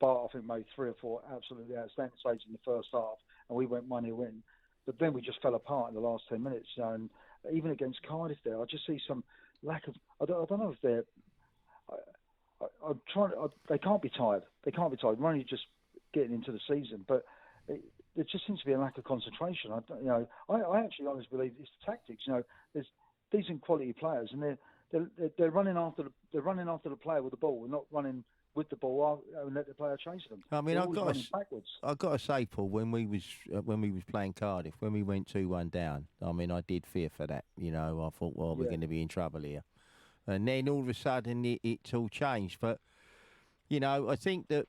Bart, I think, made 3 or 4 absolutely outstanding saves in the first half, and we went 1-0 in. But then we just fell apart in the last 10 minutes. And even against Cardiff, there, I just see some lack of. I don't know if they're. I'm trying. They can't be tired. They can't be tired. We're only just getting into the season, but. There just seems to be a lack of concentration. I actually honestly believe it's the tactics. There's decent quality players, and they're running after the player with the ball. They're not running with the ball and let the player chase them. I mean, I've got to say, Paul, when we was playing Cardiff, when we went 2-1 down, I mean, I did fear for that. I thought, well, we're going to be in trouble here, and then all of a sudden it's all changed. But I think that.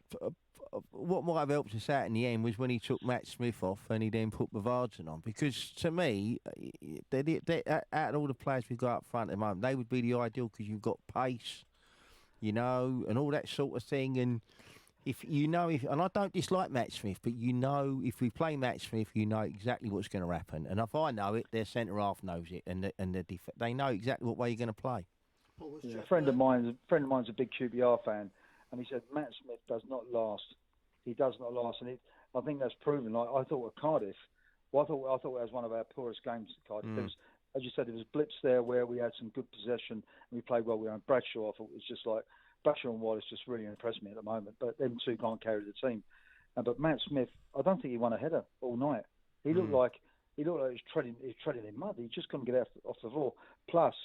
What might have helped us out in the end was when he took Matt Smith off and he then put Bavardson on. Because to me, out of all the players we've got up front at the moment, they would be the ideal because you've got pace, and all that sort of thing. And and I don't dislike Matt Smith, but if we play Matt Smith, you know exactly what's going to happen. And if I know it, their centre half knows it, and they know exactly what way you're going to play. Yeah, a friend of mine's a big QPR fan, and he said Matt Smith does not last. He does not last, and I think that's proven. Like I thought at Cardiff, I thought it was one of our poorest games at Cardiff. There was, as you said, there was blips there where we had some good possession and we played well. We owned Bradshaw. I thought it was just like Bradshaw and Wallace just really impressed me at the moment. But them two can't carry the team. But Matt Smith, I don't think he won a header all night. He looked like he was treading in mud. He just couldn't get off the floor. Plus,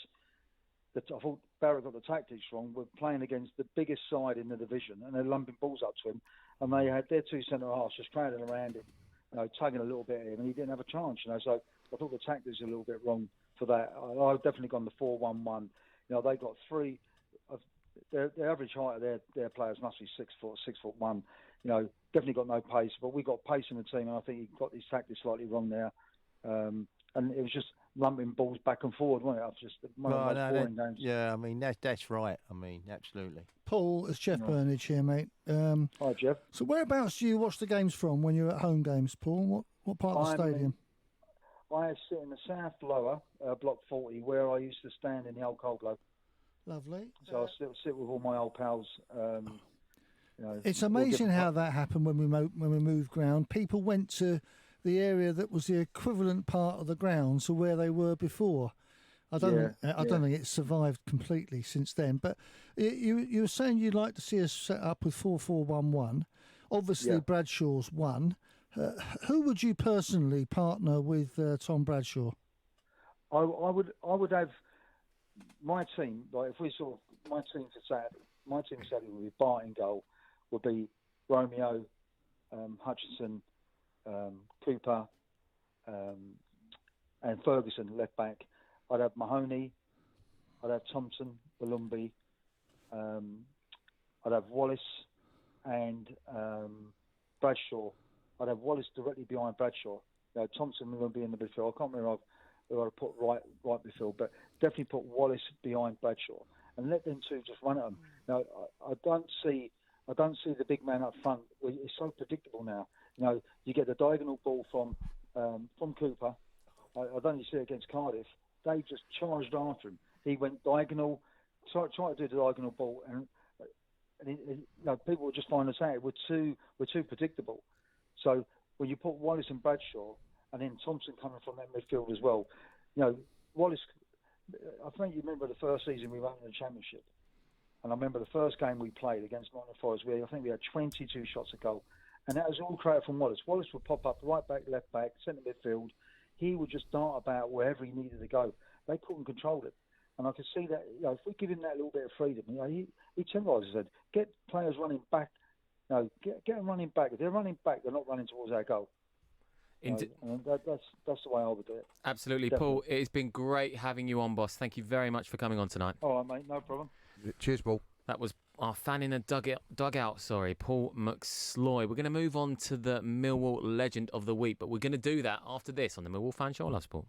I thought Barrett got the tactics wrong. We're playing against the biggest side in the division, and they're lumping balls up to him. And they had their 2 centre halves just crowding around him, tugging a little bit at him, and he didn't have a chance. So I thought the tactics were a little bit wrong for that. I've definitely gone the 4-1-1. They got 3. The average height of their players must be 6 foot, 6'1". Definitely got no pace, but we got pace in the team, and I think he got his tactics slightly wrong there. And it was just lumping balls back and forward, wasn't it? Just one of those boring games. Yeah, I mean that's right. I mean, absolutely. Paul, it's Jeff Burnage here, mate. Hi, Jeff. So whereabouts do you watch the games from when you're at home games, Paul? What part of the stadium? I sit in the south lower, block 40, where I used to stand in the old cold globe. Lovely. So I still sit with all my old pals. It's amazing how that happened when we moved ground. People went to the area that was the equivalent part of the ground to where they were before. I don't think it's survived completely since then. But you were saying you'd like to see us set up with 4-4-1-1. Obviously, Bradshaw's one. Who would you personally partner with Tom Bradshaw? I would have my team. Like if we saw my team for Saturday, would be Bart in goal, would be Romeo, Hutchinson, Cooper, and Ferguson left back. I'd have Mahoney, I'd have Thompson, Balumbi, I'd have Wallace and Bradshaw. I'd have Wallace directly behind Bradshaw. Thompson will be in the midfield. I can't remember who I'd put right midfield, but definitely put Wallace behind Bradshaw and let them two just run at them. Now, I don't see the big man up front. It's so predictable now. You get the diagonal ball from Cooper. I don't see it against Cardiff. They just charged after him. He went diagonal, tried to do the diagonal ball, and people would just find us out. We're too predictable. So when you put Wallace and Bradshaw, and then Thompson coming from that midfield as well, Wallace. I think you remember the first season we won in the Championship, and I remember the first game we played against Nottingham Forest. I think we had 22 shots a goal, and that was all created from Wallace. Wallace would pop up right back, left back, centre midfield. He would just dart about wherever he needed to go. They couldn't control it. And I could see that, if we give him that little bit of freedom, he temporised, said, get players running back. Get them running back. If they're running back, they're not running towards our goal. And that's the way I would do it. Absolutely, Definitely. Paul. It has been great having you on, boss. Thank you very much for coming on tonight. All right, mate, no problem. Cheers, Paul. That was our fan in the dugout, Paul McSloy. We're going to move on to the Millwall Legend of the Week, but we're going to do that after this on the Millwall Fan Show on Love Sport.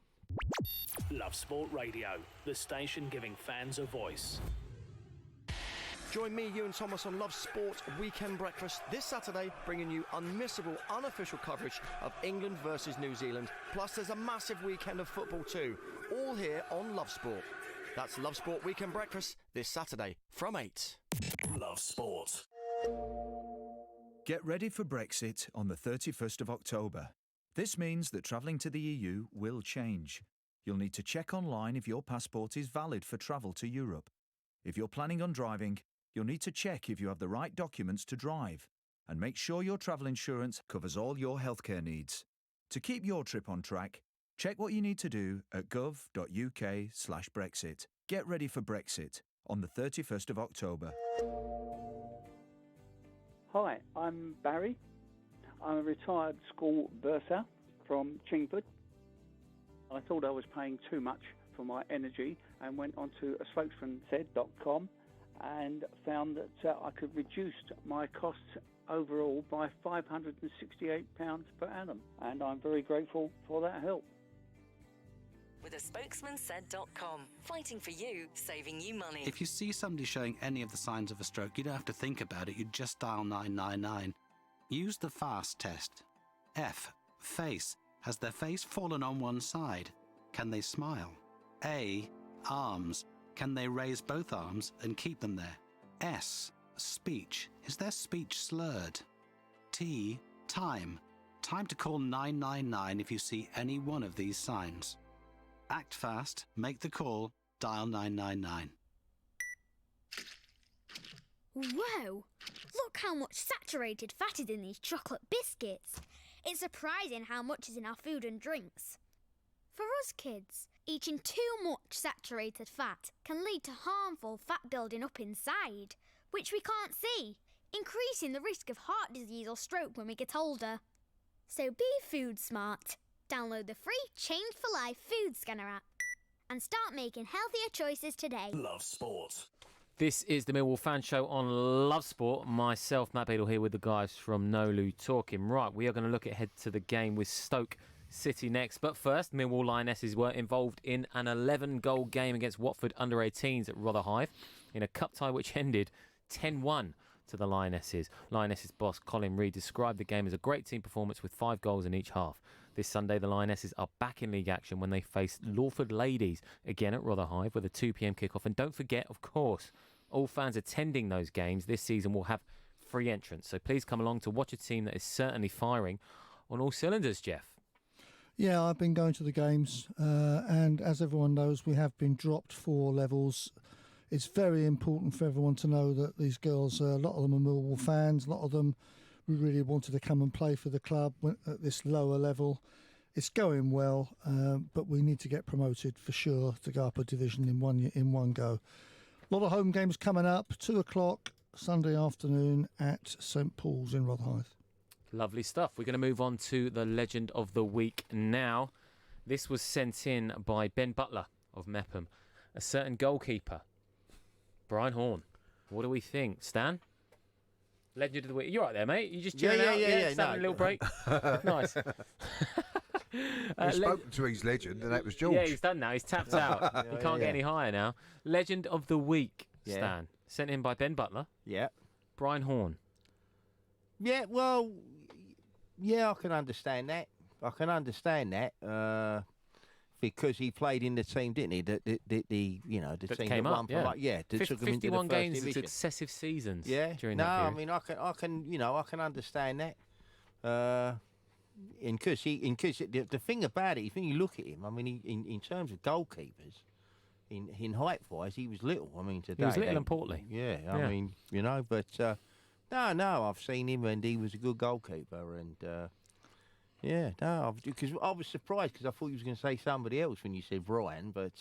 Love Sport Radio, the station giving fans a voice. Join me, Ewan Thomas, on Love Sport Weekend Breakfast this Saturday, bringing you unmissable, unofficial coverage of England versus New Zealand. Plus, there's a massive weekend of football too, all here on Love Sport. That's Love Sport Weekend Breakfast this Saturday from 8. Love Sport. Get ready for Brexit on the 31st of October. This means that travelling to the EU will change. You'll need to check online if your passport is valid for travel to Europe. If you're planning on driving, you'll need to check if you have the right documents to drive. And make sure your travel insurance covers all your healthcare needs. To keep your trip on track, check what you need to do at gov.uk/Brexit. Get ready for Brexit on the 31st of October. Hi, I'm Barry. I'm a retired school bursar from Chingford. I thought I was paying too much for my energy and went onto a spokesmansaid.com and found that I could reduce my costs overall by £568 per annum, and I'm very grateful for that help. With a spokesmansaid.com. Fighting for you, saving you money. If you see somebody showing any of the signs of a stroke, you don't have to think about it, you just dial 999. Use the FAST test. F. Face. Has their face fallen on one side? Can they smile? A. Arms. Can they raise both arms and keep them there? S. Speech. Is their speech slurred? T. Time. Time to call 999 if you see any one of these signs. Act fast, make the call, dial 999. Whoa! Look how much saturated fat is in these chocolate biscuits. It's surprising how much is in our food and drinks. For us kids, eating too much saturated fat can lead to harmful fat building up inside, which we can't see, increasing the risk of heart disease or stroke when we get older. So be food smart. Download the free Change for Life food scanner app and start making healthier choices today. Love Sport. This is the Millwall Fan Show on Love Sport. Myself, Matt Beadle, here with the guys from Nolu Talkin. Right, we are going to look ahead to the game with Stoke City next. But first, Millwall Lionesses were involved in an 11-goal game against Watford under-18s at Rotherhithe in a cup tie which ended 10-1 to the Lionesses. Lionesses boss Colin Reid described the game as a great team performance with 5 goals in each half. This Sunday, the Lionesses are back in league action when they face Lawford Ladies again at Rotherhithe with a 2 p.m. kickoff. And don't forget, of course, all fans attending those games this season will have free entrance. So please come along to watch a team that is certainly firing on all cylinders, Jeff. Yeah, I've been going to the games, and as everyone knows, we have been dropped 4 levels. It's very important for everyone to know that these girls, a lot of them are Millwall fans, a lot of them really wanted to come and play for the club at this lower level. It's going well, but we need to get promoted for sure to go up a division in one go. A lot of home games coming up, 2 o'clock Sunday afternoon at St Paul's in Rotherhithe. Lovely stuff. We're going to move on to the Legend of the Week now. This was sent in by Ben Butler of Mepham. A certain goalkeeper, Brian Horn. What do we think? Stan? Legend of the Week. You right there, mate? You just chilling out? Yeah. Just having a little break? Nice. He's spoken to his legend, and that was George. Yeah, he's done now. He's tapped out. He can't get any higher now. Legend of the Week, Stan. Sent in by Ben Butler. Yeah. Brian Horn. Yeah, well, yeah, I can understand that. Because he played in the team, didn't he? The That team came that won up, yeah. that took him into the 51 first games in division. successive seasons. Yeah, during that period. I mean, I can understand that. Because the thing about it, when you look at him, I mean, in terms of goalkeepers, in height wise, he was little. I mean, today He was little and portly. Yeah, I mean, but no, I've seen him and he was a good goalkeeper, and because I was surprised because I thought you was going to say somebody else when you said Brian, but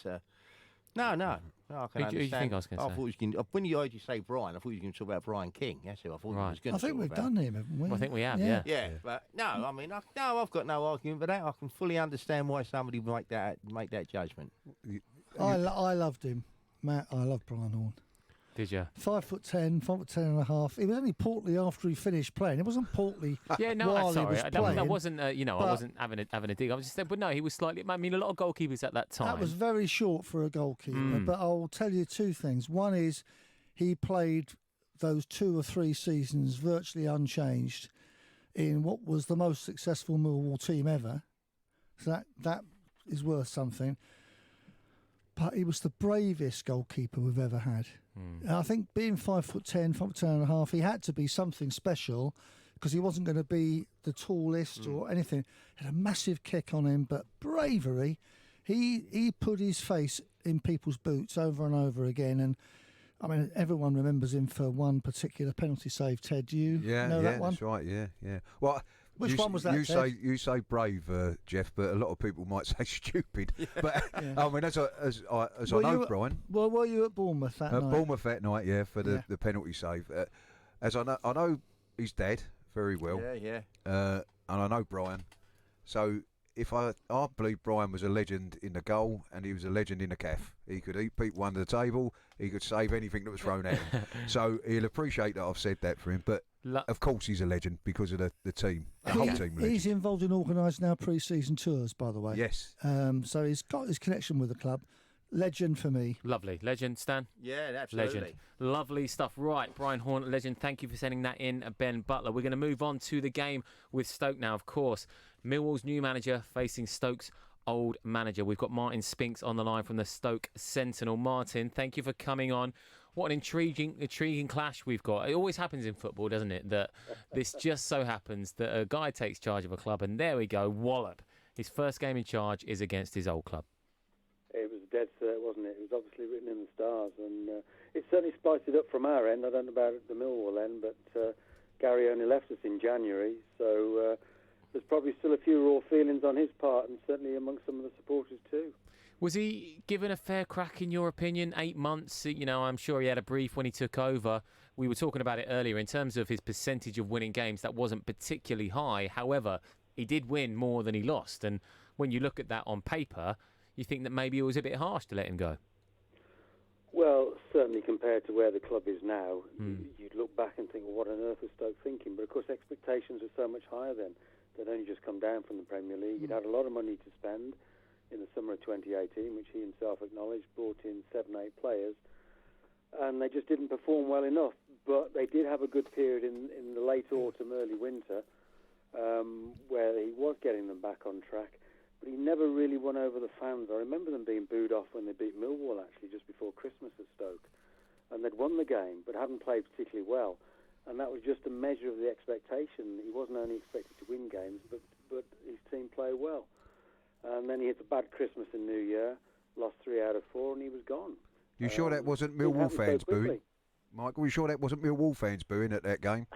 No, I can Who do you understand. think I was going to say? thought you was when you heard you say Brian, I thought you were going to talk about Brian King. That's who I thought you was going to I think we've done him, haven't we? Well, I think we have, yeah. Yeah, but no, I mean, I've got no argument with that. I can fully understand why somebody would make that judgment. I loved him, Matt. I love Brian Horne. Did you? 5'10", 5'10.5". He was only portly after he finished playing. It wasn't portly. Yeah, no, while sorry. he was playing. That wasn't, I wasn't having a dig. I was just saying, but no, he was slightly. I mean, a lot of goalkeepers at that time. That was very short for a goalkeeper. But I'll tell you two things. One is he played those 2 or 3 seasons virtually unchanged in what was the most successful Millwall team ever. So that is worth something. But he was the bravest goalkeeper we've ever had. And I think being 5'10", 5'10.5", he had to be something special because he wasn't going to be the tallest or anything. He had a massive kick on him, but bravery. He put his face in people's boots over and over again. And I mean, everyone remembers him for one particular penalty save. Ted, do you know that one? That's right. Yeah. Well, which one was that? You say brave, Jeff, but a lot of people might say stupid. But I mean, as I know, Brian. Well, were you at Bournemouth that night? Bournemouth that night, yeah, for the penalty save. As I know his dad very well. Yeah. And I know Brian. So if I believe Brian was a legend in the goal and he was a legend in the calf. He could eat people under the table. He could save anything that was thrown at him. So he'll appreciate that I've said that for him. But of course he's a legend because of the team, the whole team. He's involved in organising our pre-season tours, by the way. Yes. So he's got his connection with the club. Legend for me. Lovely. Legend, Stan? Yeah, absolutely. Legend. Lovely stuff. Right, Brian Horne, legend. Thank you for sending that in, Ben Butler. We're going to move on to the game with Stoke now, of course. Millwall's new manager facing Stoke's old manager. We've got Martin Spinks on the line from the Stoke Sentinel. Martin, thank you for coming on. What an intriguing clash we've got. It always happens in football, doesn't it? That this just so happens that a guy takes charge of a club, and there we go, wallop. His first game in charge is against his old club. It was dead cert, wasn't it? It was obviously written in the stars, and it certainly spiced it up from our end. I don't know about the Millwall end, but Gary only left us in January, so there's probably still a few raw feelings on his part, and certainly amongst some of the supporters too. Was he given a fair crack, in your opinion? 8 months, I'm sure he had a brief when he took over. We were talking about it earlier. In terms of his percentage of winning games, that wasn't particularly high. However, he did win more than he lost. And when you look at that on paper, you think that maybe it was a bit harsh to let him go. Well, certainly compared to where the club is now, you'd look back and think, well, what on earth was Stoke thinking? But of course, expectations were so much higher then. They'd only just come down from the Premier League. He'd had a lot of money to spend in the summer of 2018, which he himself acknowledged, brought in 7-8 players, and they just didn't perform well enough. But they did have a good period in the late autumn, early winter, where he was getting them back on track. But he never really won over the fans. I remember them being booed off when they beat Millwall, actually, just before Christmas at Stoke. And they'd won the game, but hadn't played particularly well. And that was just a measure of the expectation. He wasn't only expected to win games, but his team played well. And then he had a bad Christmas and New Year, lost 3 out of 4, and he was gone. You sure that wasn't Millwall fans booing? Michael, you sure that wasn't Millwall fans booing at that game?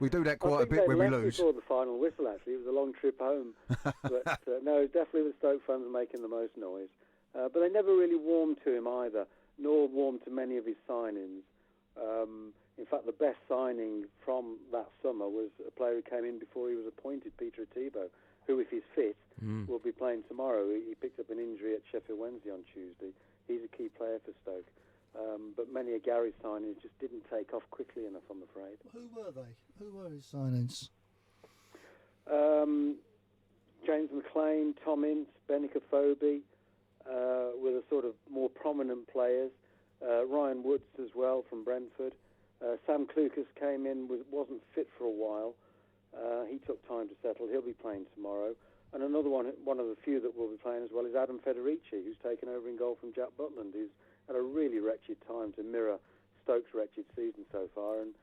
We do that quite a bit when we lose. Before the final whistle, actually. It was a long trip home. But no, it definitely the Stoke fans making the most noise. But they never really warmed to him either, nor warmed to many of his signings. In fact, the best signing from that summer was a player who came in before he was appointed, Peter Atibo, who, if he's fit, will be playing tomorrow. He picked up an injury at Sheffield Wednesday on Tuesday. He's a key player for Stoke. But many of Gary's signings just didn't take off quickly enough, I'm afraid. Who were they? Who were his signings? James McLean, Tom Ince, Benica Phobie were the sort of more prominent players. Ryan Woods as well from Brentford. Sam Klukas came in, wasn't fit for a while. He took time to settle. He'll be playing tomorrow. And another one of the few that will be playing as well is Adam Federici, who's taken over in goal from Jack Butland, who's had a really wretched time to mirror Stoke's wretched season so far. And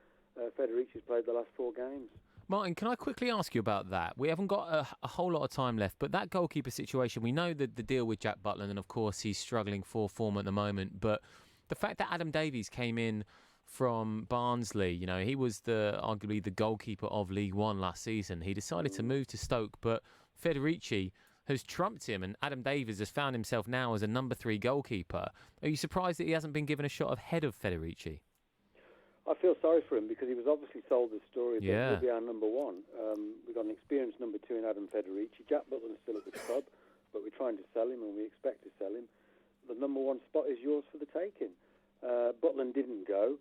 Federici's played the last 4 games. Martin, can I quickly ask you about that? We haven't got a whole lot of time left, but that goalkeeper situation, we know that the deal with Jack Butland, and of course he's struggling for form at the moment, but the fact that Adam Davies came in from Barnsley, he was arguably the goalkeeper of League One last season. He decided to move to Stoke, but Federici has trumped him, and Adam Davies has found himself now as a number 3 goalkeeper. Are you surprised that he hasn't been given a shot ahead of Federici? I feel sorry for him because he was obviously sold the story that Yeah. he'll be our number 1. We've got an experienced number 2 in Adam Federici. Jack Butland's still at the club, but we're trying to sell him and we expect to sell him. The number 1 spot is yours for the taking. Butland didn't go.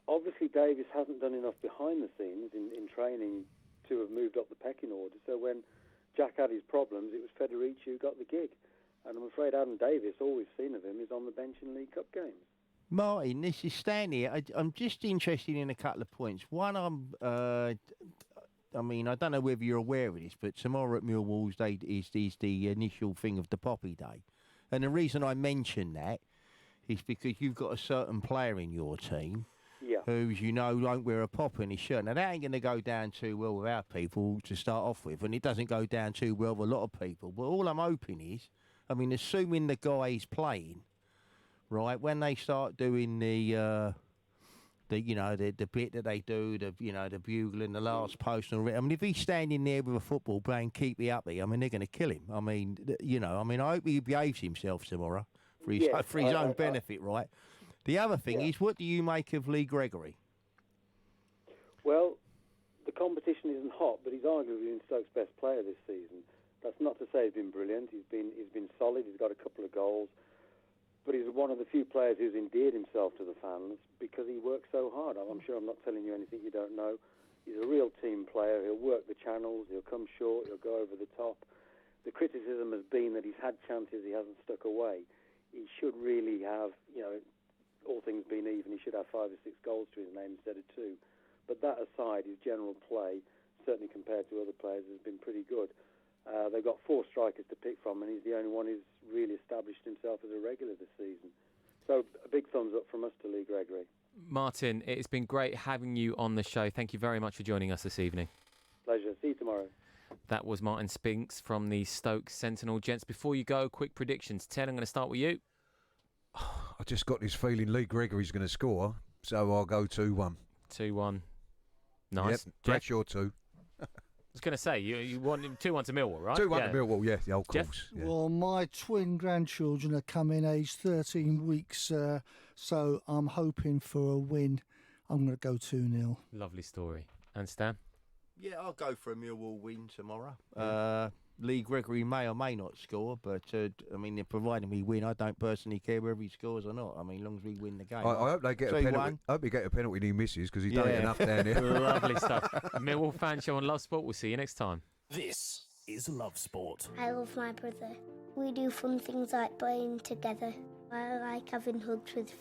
Obviously, Davies hasn't done enough behind the scenes in training to have moved up the pecking order. So when Jack had his problems, it was Federici who got the gig. And I'm afraid Adam Davies, all we've seen of him is on the bench in League Cup games. Martin, this is Stanley. I'm just interested in a couple of points. One, I don't know whether you're aware of this, but tomorrow at Millwall's Day is the initial thing of the Poppy Day. And the reason I mention that is because you've got a certain player in your team who, as you know, won't wear a pop in his shirt. Now, that ain't going to go down too well with our people to start off with, and it doesn't go down too well with a lot of people. But all I'm hoping is, assuming the guy is playing, right, when they start doing the bit that they do, the bugle and the last post, and if he's standing there with a football playing keep me uppy, they're going to kill him. I hope he behaves himself tomorrow for his own benefit, right? The other thing is, what do you make of Lee Gregory? Well, the competition isn't hot, but he's arguably been Stoke's best player this season. That's not to say he's been brilliant. He's been solid. He's got a couple of goals. But he's one of the few players who's endeared himself to the fans because he works so hard. I'm sure I'm not telling you anything you don't know. He's a real team player. He'll work the channels. He'll come short. He'll go over the top. The criticism has been that he's had chances he hasn't stuck away. He should really have, all things being even, he should have 5 or 6 goals to his name instead of 2. But that aside, his general play, certainly compared to other players, has been pretty good. They've got 4 strikers to pick from, and he's the only one who's really established himself as a regular this season. So a big thumbs up from us to Lee Gregory. Martin, it's been great having you on the show. Thank you very much for joining us this evening. Pleasure. See you tomorrow. That was Martin Spinks from the Stoke Sentinel. Gents, before you go, quick predictions. Ted, I'm going to start with you. I just got this feeling Lee Gregory's going to score, so I'll go 2-1. 2-1. Nice. Yep, that's your 2. I was going to say, you want 2-1 to Millwall, right? 2-1 to Millwall, yeah, of course. Yeah. Well, my twin grandchildren are coming aged 13 weeks, so I'm hoping for a win. I'm going to go 2-0. Lovely story. And Stan? Yeah, I'll go for a Millwall win tomorrow. Lee Gregory may or may not score, but, providing we win, I don't personally care whether he scores or not. As long as we win the game. I hope they get a penalty. I hope he get a penalty and he misses because he don't get enough down here. Lovely stuff. Millwall Fan Show on Love Sport. We'll see you next time. This is Love Sport. I love my brother. We do fun things like playing together. I like having hugs with